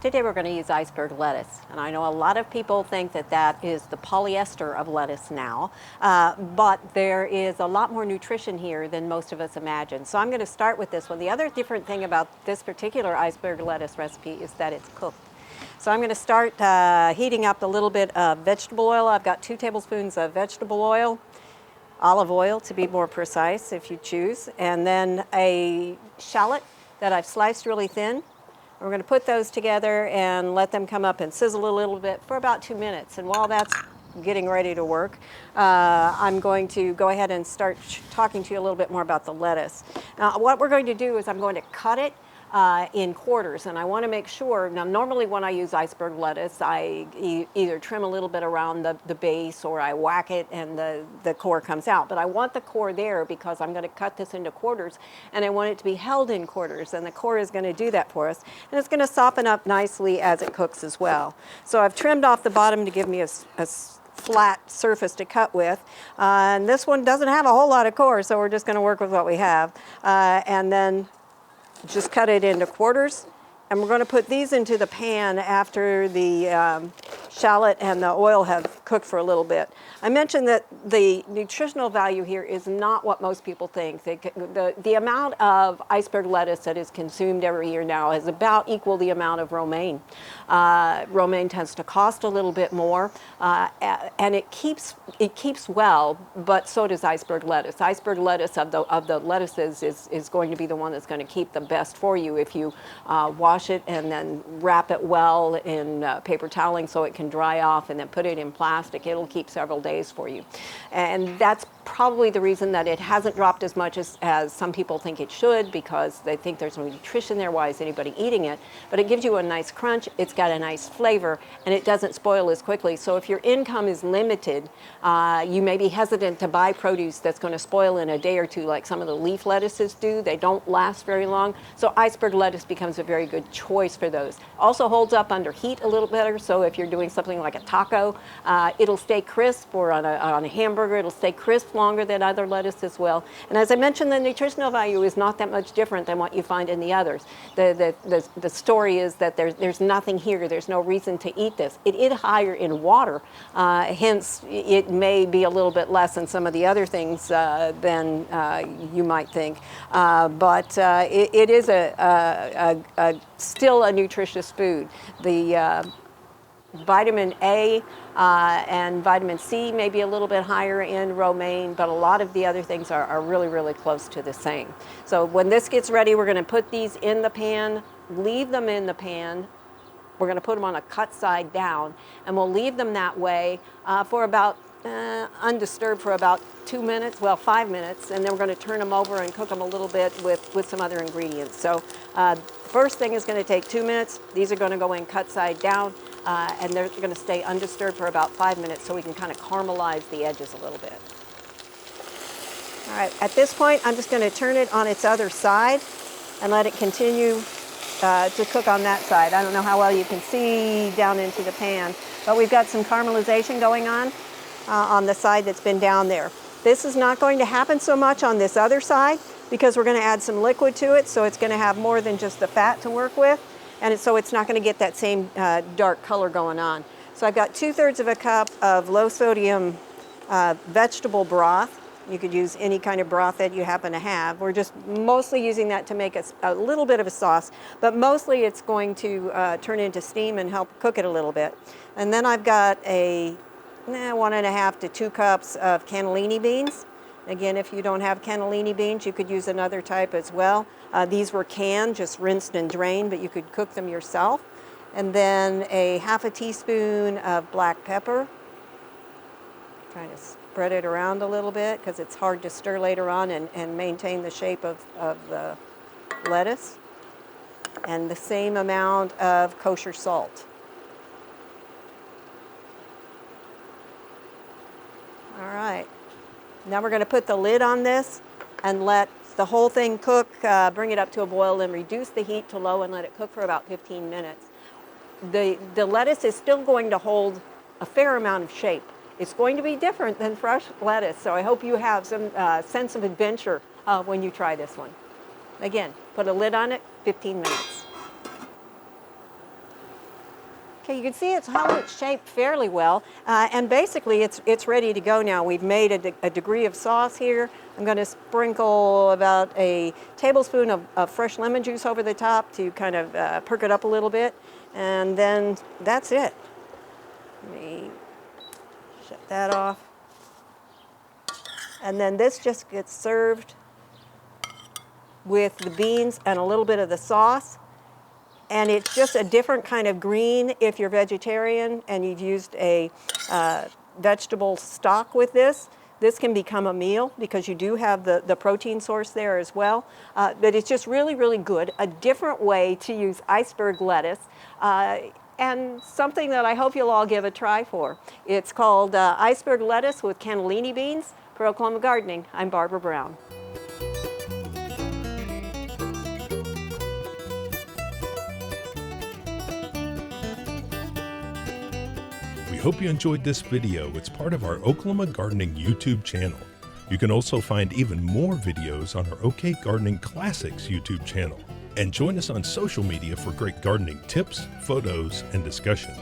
Today we're going to use iceberg lettuce, and I know a lot of people think that that is the polyester of lettuce now, but there is a lot more nutrition here than most of us imagine. So I'm going to start with this one. The other different thing about this particular iceberg lettuce recipe is that it's cooked. So I'm going to start heating up a little bit of vegetable oil. I've got 2 tablespoons of vegetable oil, olive oil to be more precise if you choose, and then a shallot that I've sliced really thin. We're going to put those together and let them come up and sizzle a little bit for about 2 minutes. And while that's getting ready to work, I'm going to go ahead and start talking to you a little bit more about the lettuce. Now, what we're going to do is I'm going to cut it in quarters, and I want to make sure. Now, normally when I use iceberg lettuce, I either trim a little bit around the base or I whack it and the core comes out. But I want the core there because I'm going to cut this into quarters, and I want it to be held in quarters, and the core is going to do that for us. And it's going to soften up nicely as it cooks as well. So I've trimmed off the bottom to give me a flat surface to cut with. And this one doesn't have a whole lot of core, so we're just going to work with what we have. And then just cut it into quarters, and we're going to put these into the pan after the shallot and the oil have cooked for a little bit. I mentioned that the nutritional value here is not what most people think. The amount of iceberg lettuce that is consumed every year now is about equal the amount of romaine. Romaine tends to cost a little bit more, and it keeps well, but so does iceberg lettuce. Iceberg lettuce of the lettuces is going to be the one that's going to keep the best for you if you wash it and then wrap it well in paper toweling so it can dry off, and then put it in plastic. It'll keep several days for you. And that's probably the reason that it hasn't dropped as much as some people think it should, because they think there's no nutrition there. Why is anybody eating it? But it gives you a nice crunch, it's got a nice flavor, and it doesn't spoil as quickly. So if your income is limited, you may be hesitant to buy produce that's going to spoil in a day or two like some of the leaf lettuces do. They don't last very long. So iceberg lettuce becomes a very good choice for those. Also holds up under heat a little better, so if you're doing something like a taco, it'll stay crisp, or on a hamburger, it'll stay crisp longer than other lettuces will. And as I mentioned, the nutritional value is not that much different than what you find in the others. The story is that there's nothing here, there's no reason to eat this. It is higher in water, hence it may be a little bit less than some of the other things than you might think. But it is still a nutritious food. The vitamin A and vitamin C may be a little bit higher in romaine, but a lot of the other things are really, really close to the same. So when this gets ready, we're going to put these in the pan, leave them in the pan. We're going to put them on a cut side down, and we'll leave them that way for about undisturbed for about 2 minutes, well, 5 minutes, and then we're going to turn them over and cook them a little bit with some other ingredients. So first thing is going to take 2 minutes. These are going to go in cut side down, and they're going to stay undisturbed for about 5 minutes so we can kind of caramelize the edges a little bit. All right, at this point, I'm just going to turn it on its other side and let it continue to cook on that side. I don't know how well you can see down into the pan, but we've got some caramelization going on the side that's been down there. This is not going to happen so much on this other side because we're going to add some liquid to it, so it's going to have more than just the fat to work with, and so it's not going to get that same dark color going on. So I've got 2/3 of a cup of low sodium vegetable broth. You could use any kind of broth that you happen to have. We're just mostly using that to make a little bit of a sauce, but mostly it's going to turn into steam and help cook it a little bit. And then I've got 1.5 to 2 cups of cannellini beans. Again, if you don't have cannellini beans, you could use another type as well. These were canned, just rinsed and drained, but you could cook them yourself. And then a 1/2 teaspoon of black pepper. Trying to spread it around a little bit because it's hard to stir later on and maintain the shape of the lettuce. And the same amount of kosher salt. All right, now we're going to put the lid on this and let the whole thing cook, bring it up to a boil and reduce the heat to low and let it cook for about 15 minutes. The lettuce is still going to hold a fair amount of shape. It's going to be different than fresh lettuce, so I hope you have some sense of adventure when you try this one. Again, put a lid on it, 15 minutes. Okay, you can see it's shaped fairly well, and basically it's ready to go now. We've made a degree of sauce here. I'm going to sprinkle about a tablespoon of fresh lemon juice over the top to kind of perk it up a little bit, and then that's it. Let me shut that off. And then this just gets served with the beans and a little bit of the sauce. And it's just a different kind of green if you're vegetarian and you've used a vegetable stock with this. This can become a meal because you do have the protein source there as well. But it's just really, really good. A different way to use iceberg lettuce. And something that I hope you'll all give a try for. It's called iceberg lettuce with cannellini beans. For Oklahoma Gardening, I'm Barbara Brown. We hope you enjoyed this video. It's part of our Oklahoma Gardening YouTube channel. You can also find even more videos on our OK Gardening Classics YouTube channel. And join us on social media for great gardening tips, photos, and discussion.